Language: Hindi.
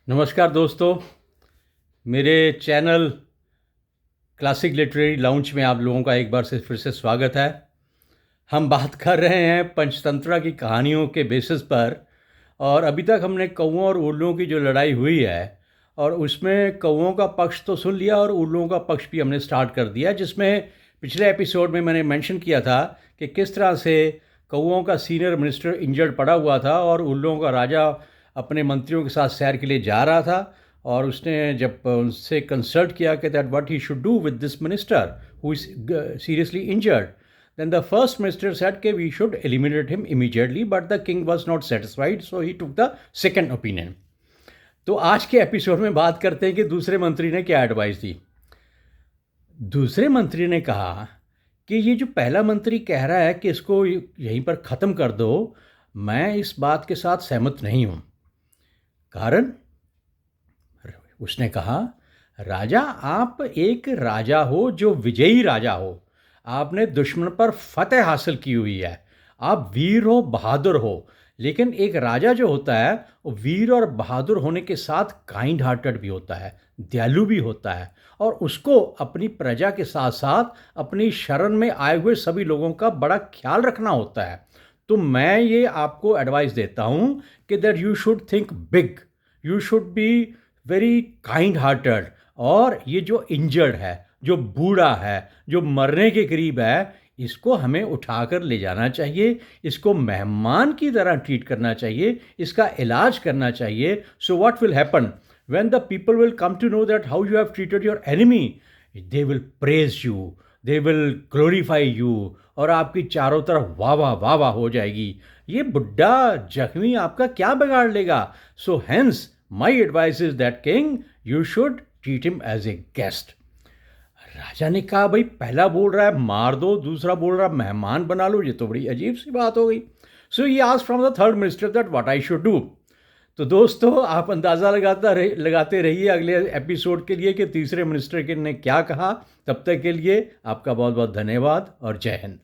नमस्कार दोस्तों, मेरे चैनल क्लासिक लिटरेरी लाउंज में आप लोगों का एक बार से फिर से स्वागत है। हम बात कर रहे हैं पंचतंत्रा की कहानियों के बेसिस पर, और अभी तक हमने कौओं और उल्लुओं की जो लड़ाई हुई है, और उसमें कौओं का पक्ष तो सुन लिया और उल्लुओं का पक्ष भी हमने स्टार्ट कर दिया, जिसमें पिछले एपिसोड में मैंने मेंशन किया था कि किस तरह से कौओं का सीनियर मिनिस्टर इंजर्ड पड़ा हुआ था और उल्लुओं का राजा अपने मंत्रियों के साथ सैर के लिए जा रहा था, और उसने जब उनसे कंसल्ट किया कि that what he should do with this minister who is seriously injured, then the first minister said that we should eliminate him immediately, but the king was not satisfied, so he took the second opinion. तो आज के एपिसोड में बात करते हैं कि दूसरे मंत्री ने क्या एडवाइस दी। दूसरे मंत्री ने कहा कि ये जो पहला मंत्री कह रहा है कि इसको यहीं पर ख़त्म कर दो, मैं इस बात के साथ सहमत नहीं हूँ। कारण उसने कहा, राजा आप एक राजा हो जो विजयी राजा हो, आपने दुश्मन पर फतेह हासिल की हुई है, आप वीर हो, बहादुर हो। लेकिन एक राजा जो होता है वो वीर और बहादुर होने के साथ काइंड हार्टेड भी होता है, दयालु भी होता है, और उसको अपनी प्रजा के साथ साथ अपनी शरण में आए हुए सभी लोगों का बड़ा ख्याल रखना होता है। तो मैं ये आपको एडवाइस देता हूँ कि that you should think big, you should be very kind hearted. और ये जो इंजर्ड है, जो बूढ़ा है, जो मरने के करीब है, इसको हमें उठाकर ले जाना चाहिए, इसको मेहमान की तरह ट्रीट करना चाहिए, इसका इलाज करना चाहिए। So what will happen when the people will come to know that how you have treated your enemy, they will praise you, they will glorify you, और आपकी चारों तरफ वाह वाह वाह वाह हो जाएगी। ये बुढ़ा जख्मी आपका क्या बिगाड़ लेगा? So hence my advice is that king you should treat him as a guest. राजा ने कहा, भाई पहला बोल रहा है मार दो, दूसरा बोल रहा है मेहमान बना लो, ये तो बड़ी अजीब सी बात हो गई। So he asked from the third minister that what I should do. तो दोस्तों, आप अंदाज़ा लगाते रहिए अगले एपिसोड के लिए कि तीसरे मिनिस्टर ने क्या कहा। तब तक के लिए आपका बहुत बहुत धन्यवाद और जय हिंद।